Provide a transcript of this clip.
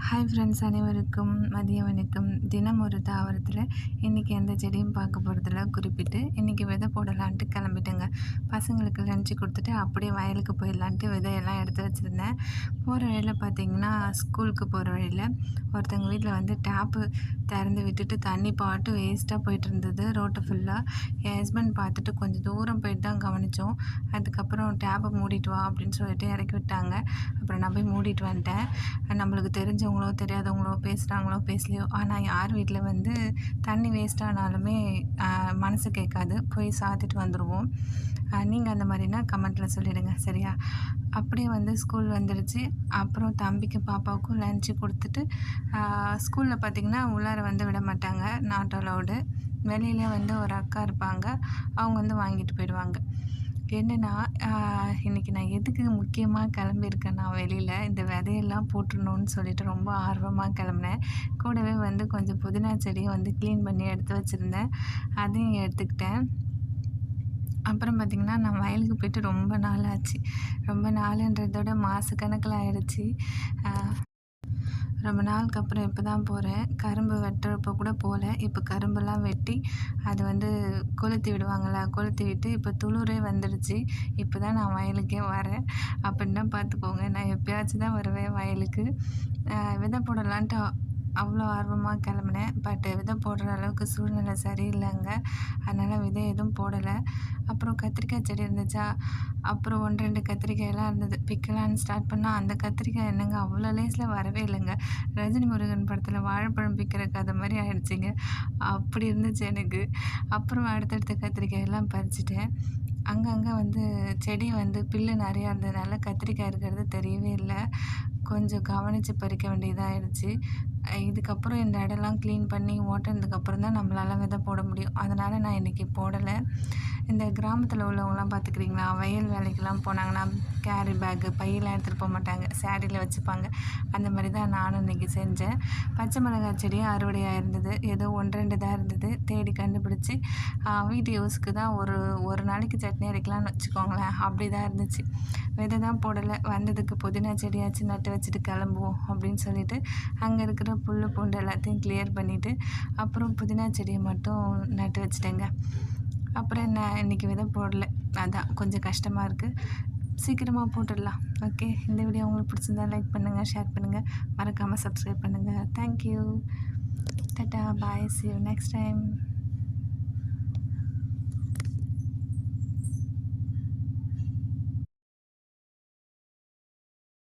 Hi friends, அனைவருக்கும் மதிய வணக்கம். தினம் ஒரு தாவரத்தில் இன்றைக்கி எந்த செடியும் பார்க்க போகிறதில்ல. குறிப்பிட்டு இன்றைக்கி விதை போடலான்ட்டு கிளம்பிட்டேங்க. பசங்களுக்கு லஞ்சு கொடுத்துட்டு அப்படியே வயலுக்கு போயிடலான்ட்டு விதையெல்லாம் எடுத்து வச்சுருந்தேன். போகிற வழியில் பார்த்திங்கன்னா, ஸ்கூலுக்கு போகிற வழியில் ஒருத்தவங்க வீட்டில் வந்து டேப்பு திறந்து விட்டுட்டு தண்ணி பாட்டு வேஸ்ட்டாக போயிட்டு இருந்தது ரோட்டு ஃபுல்லாக. என் ஹஸ்பண்ட் பார்த்துட்டு கொஞ்சம் தூரம் போயிட்டு தான் கவனித்தோம். அதுக்கப்புறம் டேப்பை மூடிட்டு வா அப்படின்னு சொல்லிட்டு இறக்கி விட்டாங்க. அப்புறம் நான் போய் மூடிட்டு வந்துட்டேன். நம்மளுக்கு தெரிஞ்சவங்களோ தெரியாதவங்களோ பேசுகிறாங்களோ பேசலையோ, ஆனால் யார் வீட்டில் வந்து தண்ணி வேஸ்ட் ஆனாலுமே மனசு கேட்காது, போய் சாத்திட்டு வந்துடுவோம். நீங்கள் அந்த மாதிரினா கமெண்ட்டில் சொல்லிவிடுங்க, சரியா? அப்படியே வந்து ஸ்கூல் வந்துடுச்சு. அப்புறம் தம்பிக்கு பாப்பாவுக்கும் லஞ்சு கொடுத்துட்டு ஸ்கூலில் பார்த்திங்கன்னா உள்ளார வந்து விட மாட்டாங்க, நாட் அலௌடு. வெளியிலே வந்து ஒரு அக்கா இருப்பாங்க, அவங்க வந்து வாங்கிட்டு போயிடுவாங்க. என்னென்னா, இன்றைக்கி நான் எதுக்கு முக்கியமாக கிளம்பியிருக்கேன்னா வெளியில் இந்த விதையெல்லாம் போட்டுடணுன்னு சொல்லிட்டு ரொம்ப ஆர்வமாக கிளம்புனேன். கூடவே வந்து கொஞ்சம் புதினா செடியும் வந்து க்ளீன் பண்ணி எடுத்து வச்சுருந்தேன், அதையும் எடுத்துக்கிட்டேன். அப்புறம் பார்த்திங்கன்னா, நான் வயலுக்கு போய்ட்டு ரொம்ப நாள் ஆச்சு. ரொம்ப நாளுன்றதோட மாதக்கணக்கில் ஆயிடுச்சு. ரொம்ப நாளுக்கு அப்புறம் இப்போ தான் போகிறேன். கரும்பு வெட்டுறப்போ கூட போகல. இப்போ கரும்பெல்லாம் வெட்டி அது வந்து கொளுத்தி விடுவாங்கள்ல, கொளுத்தி விட்டு இப்போ துளுரே வந்துடுச்சு. இப்போ தான் நான் வயலுக்கே வரேன். அப்படின்னா பார்த்துக்கோங்க, நான் எப்போயாச்சும் தான் வருவேன் வயலுக்கு. விதை போடலான்ட்டு அவ்வளோ ஆர்வமாக கிளம்புனேன். பட் விதை போடுற அளவுக்கு சூழ்நிலை சரியில்லைங்க. அதனால் விதை எதுவும் போடலை. அப்புறம் கத்திரிக்காய் செடி இருந்துச்சா, அப்புறம் 1, 2 கத்திரிக்காயெல்லாம் இருந்தது. பிக்கலான்னு ஸ்டார்ட் பண்ணால் அந்த கத்திரிக்காய் என்னங்க அவ்வளோ லேஸில் வரவே இல்லைங்க. ரஜினி முருகன் படத்தில் வாழைப்பழம் பிக்கிற கதை மாதிரி ஆயிடுச்சிங்க. அப்படி இருந்துச்சு எனக்கு. அப்புறம் அடுத்தடுத்த கத்திரிக்காயெல்லாம் பறிச்சுட்டேன். அங்கங்கே வந்து செடி வந்து புல்லு நிறையா இருந்ததுனால கத்திரிக்காய் இருக்கிறது தெரியவே இல்லை. கொஞ்சம் கவனித்து பறிக்க வேண்டியதாகிடுச்சு. இதுக்கப்புறம் இந்த இடம்லாம் க்ளீன் பண்ணி ஓட்டினதுக்கப்புறம் தான் நம்மளால் விதை போட முடியும். அதனால் நான் இன்றைக்கி போடலை. இந்த கிராமத்தில் உள்ளவங்களாம் பார்த்துக்கிறீங்களா, வயல் வேலைக்கெல்லாம் போனாங்கன்னா கேரி பேக்கு பையெல்லாம் எடுத்துகிட்டு போக மாட்டாங்க, சேரீயில் வச்சுப்பாங்க. அந்த மாதிரி தான் நானும் இன்றைக்கி செஞ்சேன். பச்சை மிளகாய் செடியும் அறுவடையாக இருந்தது. ஏதோ 1, 2 தான் இருந்தது. தேடி கண்டுபிடிச்சி வீட்டு யூஸுக்கு தான் ஒரு நாளைக்கு சட்னி அரைக்கலாம்னு வச்சுக்கோங்களேன். அப்படி தான் இருந்துச்சு. விதை தான் போடலை. வந்ததுக்கு புதினா செடியாச்சும் நட்டு வச்சுட்டு கிளம்புவோம் அப்படின்னு சொல்லிட்டு அங்கே இருக்கிற புல் பூண்டு எல்லாத்தையும் கிளியர் பண்ணிவிட்டு அப்புறம் புதினா செடியை மட்டும் நட்டு வச்சுட்டேங்க. அப்புறம் என்ன, இன்றைக்கி விதை போடலை. அதான் கொஞ்சம் கஷ்டமாக இருக்குது. சீக்கிரமாக போட்டுடலாம். ஓகே, இந்த வீடியோ உங்களுக்கு பிடிச்சிருந்தா லைக் பண்ணுங்கள், ஷேர் பண்ணுங்கள், மறக்காமல் சப்ஸ்கிரைப் பண்ணுங்கள். Thank you. Tata, bye, see you next time.